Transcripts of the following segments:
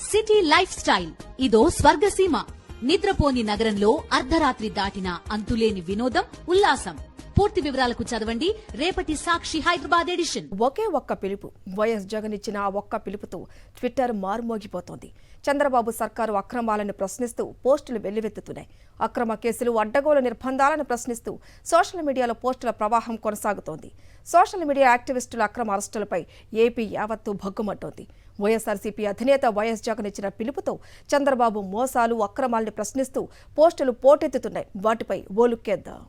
City life style ఇదో స్వర్గసీమ. నిద్రపోని నగరంలో అర్ధరాత్రి దాటిన అంతులేని వినోదం, ఉల్లాసం. పూర్తి వివరాలకు చదవండి రేపటి సాక్షి హైదరాబాద్ ఎడిషన్. ఒకే ఒక్క పిలుపు. వైఎస్ జగన్ ఇచ్చిన ఆ ఒక్క పిలుపుతో ట్విట్టర్ మారుమోగిపోతోంది. చంద్రబాబు సర్కారు అక్రమాలను ప్రశ్నిస్తూ పోస్టులు వెల్లువెత్తుతున్నాయి. అక్రమ కేసులు, అడ్డగోలు నిర్బంధాలను ప్రశ్నిస్తూ సోషల్ మీడియాలో పోస్టుల ప్రవాహం కొనసాగుతోంది. సోషల్ మీడియా యాక్టివిస్టుల అక్రమ అరెస్టులపై ఏపీ యావత్తు భగ్గుమంటోంది. వైఎస్ఆర్సీపీ అధినేత వైఎస్ జగన్ ఇచ్చిన పిలుపుతో చంద్రబాబు మోసాలు, అక్రమాలను ప్రశ్నిస్తూ పోస్టులు పోటెత్తుతున్నాయి. వాటిపై ఓలుక్కేద్దాం.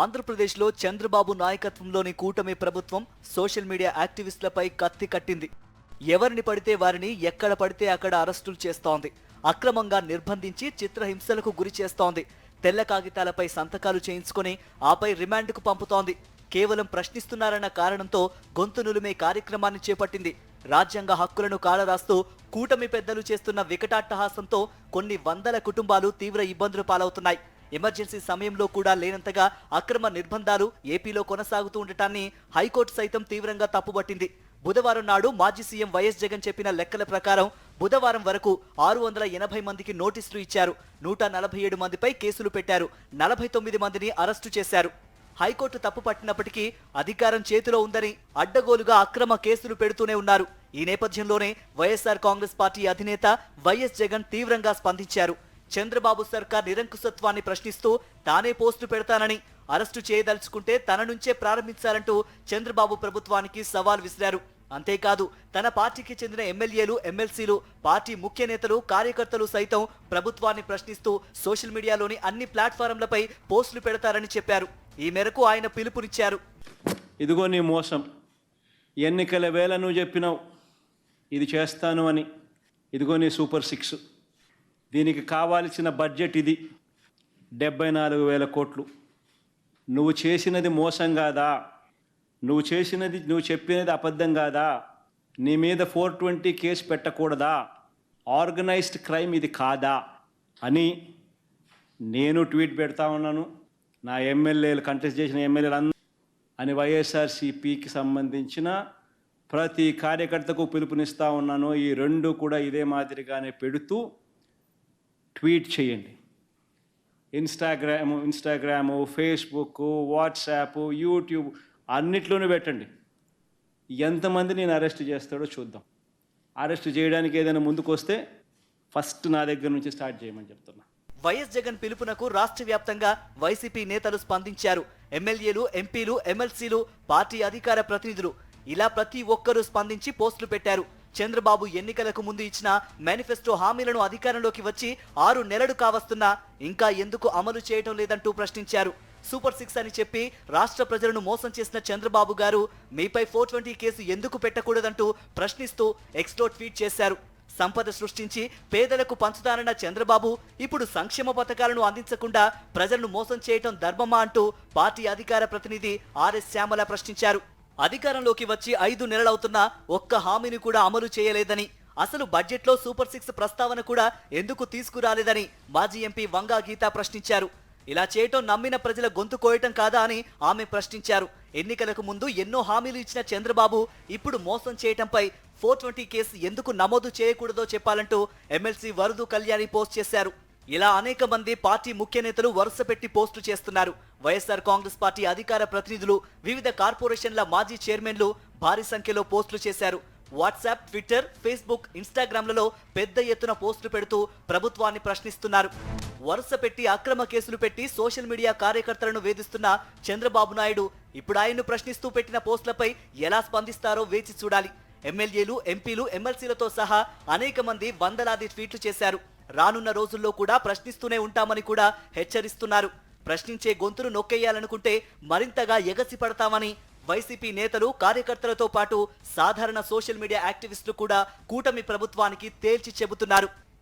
ఆంధ్రప్రదేశ్లో చంద్రబాబు నాయకత్వంలోని కూటమి ప్రభుత్వం సోషల్ మీడియా యాక్టివిస్టులపై కత్తి కట్టింది. ఎవరిని పడితే వారిని ఎక్కడ పడితే అక్కడ అరెస్టులు చేస్తోంది. అక్రమంగా నిర్బంధించి చిత్రహింసలకు గురి చేస్తోంది. తెల్ల కాగితాలపై సంతకాలు చేయించుకొని ఆపై రిమాండ్కు పంపుతోంది. కేవలం ప్రశ్నిస్తున్నారన్న కారణంతో గొంతు నులిమే కార్యక్రమాన్ని చేపట్టింది. రాజ్యాంగ హక్కులను కాలరాస్తూ కూటమి పెద్దలు చేస్తున్న వికటాట్టహాసంతో కొన్ని వందల కుటుంబాలు తీవ్ర ఇబ్బందులు పాలవుతున్నాయి. ఎమర్జెన్సీ సమయంలో కూడా లేనంతగా అక్రమ నిర్బంధాలు ఏపీలో కొనసాగుతూ ఉండటాన్ని హైకోర్టు సైతం తీవ్రంగా తప్పుబట్టింది. బుధవారం నాడు మాజీ సీఎం వైఎస్ జగన్ చెప్పిన లెక్కల ప్రకారం బుధవారం వరకు 680 మందికి నోటీసులు ఇచ్చారు. 147 మందిపై కేసులు పెట్టారు. 49 మందిని అరెస్టు చేశారు. హైకోర్టు తప్పు పట్టినప్పటికీ అధికారం చేతిలో ఉందని అడ్డగోలుగా అక్రమ కేసులు పెడుతూనే ఉన్నారు. ఈ నేపథ్యంలోనే వైఎస్ఆర్ కాంగ్రెస్ పార్టీ అధినేత వైఎస్ జగన్ తీవ్రంగా స్పందించారు. చంద్రబాబు సర్కార్ నిరంకుశత్వాన్ని ప్రశ్నిస్తూ తానే పోస్టు పెడతానని, అరెస్టు చేయదలుచుకుంటే తన నుంచే ప్రారంభించాలంటూ చంద్రబాబు ప్రభుత్వానికి సవాల్ విసిరారు. అంతేకాదు తన పార్టీకి చెందిన ఎమ్మెల్యేలు, ఎమ్మెల్సీలు, పార్టీ ముఖ్య నేతలు, కార్యకర్తలు సైతం ప్రభుత్వాన్ని ప్రశ్నిస్తూ సోషల్ మీడియాలోని అన్ని ప్లాట్ఫారంలపై పోస్టులు పెడతారని చెప్పారు. ఈ మేరకు ఆయన పిలుపునిచ్చారు. ఇదిగో నీ మోసం, ఎన్నికల వేళ నువ్వు చెప్పినావు ఇది చేస్తాను అని. ఇదిగో నీ సూపర్ 6, దీనికి కావాల్సిన బడ్జెట్ ఇది 74,000 కోట్లు. నువ్వు చేసినది మోసం కాదా? నువ్వు చెప్పినది అబద్ధం కాదా? నీ మీద 420 కేసు పెట్టకూడదా? ఆర్గనైజ్డ్ క్రైమ్ ఇది కాదా అని నేను ట్వీట్ పెడతా ఉన్నాను. నా ఎమ్మెల్యేలు, కంటెస్ట్ చేసిన ఎమ్మెల్యేలు అని వైఎస్ఆర్సీపీకి సంబంధించిన ప్రతి కార్యకర్తకు పిలుపునిస్తూ ఉన్నాను. ఈ రెండు కూడా ఇదే మాదిరిగానే పెడుతూ ట్వీట్ చేయండి. ఇన్స్టాగ్రాము, ఫేస్బుక్, వాట్సాప్, యూట్యూబ్ అన్నిట్లోనూ పెట్టండి. ఎంతమంది నేను అరెస్ట్ చేస్తాడో చూద్దాం. అరెస్ట్ చేయడానికి ఏదైనా ముందుకు వస్తే ఫస్ట్ నా దగ్గర నుంచి స్టార్ట్ చేయమని చెప్తున్నా. వైఎస్ జగన్ పిలుపునకు రాష్ట్ర వ్యాప్తంగా వైసీపీ నేతలు స్పందించారు. ఎమ్మెల్యేలు, ఎంపీలు, ఎమ్మెల్సీలు, పార్టీ అధికార ప్రతినిధులు ఇలా ప్రతి ఒక్కరూ స్పందించి పోస్టులు పెట్టారు. చంద్రబాబు ఎన్నికలకు ముందు ఇచ్చిన మేనిఫెస్టో హామీలను అధికారంలోకి వచ్చి 6 నెలలు కావస్తున్నా ఇంకా ఎందుకు అమలు చేయడం లేదంటూ ప్రశ్నించారు. సూపర్ 6 అని చెప్పి రాష్ట్ర ప్రజలను మోసం చేసిన చంద్రబాబు గారు మీపై 420 కేసు ఎందుకు పెట్టకూడదంటూ ప్రశ్నిస్తూ ఎక్స్లో ట్వీట్ చేశారు. సంపద సృష్టించి పేదలకు పంచుతానన్న చంద్రబాబు ఇప్పుడు సంక్షేమ పథకాలను అందించకుండా ప్రజలను మోసం చేయటం ధర్మమా అంటూ పార్టీ అధికార ప్రతినిధి ఆర్ఎస్ శ్యామల ప్రశ్నించారు. అధికారంలోకి వచ్చి 5 నెలలవుతున్నా ఒక్క హామీని కూడా అమలు చేయలేదని, అసలు బడ్జెట్లో సూపర్ 6 ప్రస్తావన కూడా ఎందుకు తీసుకురాలేదని మాజీ ఎంపీ వంగా గీత ప్రశ్నించారు. ఇలా చేయటం నమ్మిన ప్రజల గొంతు కోయటం కాదా అని ఆమె ప్రశ్నించారు. ఎన్నికలకు ముందు ఎన్నో హామీలు ఇచ్చిన చంద్రబాబు ఇప్పుడు మోసం చేయటంపై 420 కేసు ఎందుకు నమోదు చేయకూడదో చెప్పాలంటూ ఎమ్మెల్సీ వరదు కళ్యాణి పోస్ట్ చేశారు. ఇలా అనేక మంది పార్టీ ముఖ్య నేతలు వరుస పెట్టి పోస్టులు చేస్తున్నారు. వైఎస్ఆర్ కాంగ్రెస్ పార్టీ అధికార ప్రతినిధులు, వివిధ కార్పొరేషన్ల మాజీ చైర్మన్లు భారీ సంఖ్యలో పోస్టులు చేశారు. వాట్సాప్, ట్విట్టర్, ఫేస్బుక్, ఇన్స్టాగ్రామ్లలో పెద్ద ఎత్తున పోస్టులు పెడుతూ ప్రభుత్వాన్ని ప్రశ్నిస్తున్నారు. వరుస పెట్టి అక్రమ కేసులు పెట్టి సోషల్ మీడియా కార్యకర్తలను వేధిస్తున్న చంద్రబాబు నాయుడు ఇప్పుడు ఆయన్ను ప్రశ్నిస్తూ పెట్టిన పోస్టులపై ఎలా స్పందిస్తారో వేచి చూడాలి. ఎమ్మెల్యేలు, ఎంపీలు, ఎమ్మెల్సీలతో సహా అనేక మంది వందలాది ట్వీట్లు చేశారు. రానున్న రోజుల్లో కూడా ప్రశ్నిస్తూనే ఉంటామని కూడా హెచ్చరిస్తున్నారు. ప్రశ్నించే గొంతును నొక్కేయాలనుకుంటే మరింతగా ఎగసి పడతామని వైసీపీ నేతలు, కార్యకర్తలతో పాటు సాధారణ సోషల్ మీడియా యాక్టివిస్టులు కూడా కూటమి ప్రభుత్వానికి తేల్చి చెబుతున్నారు.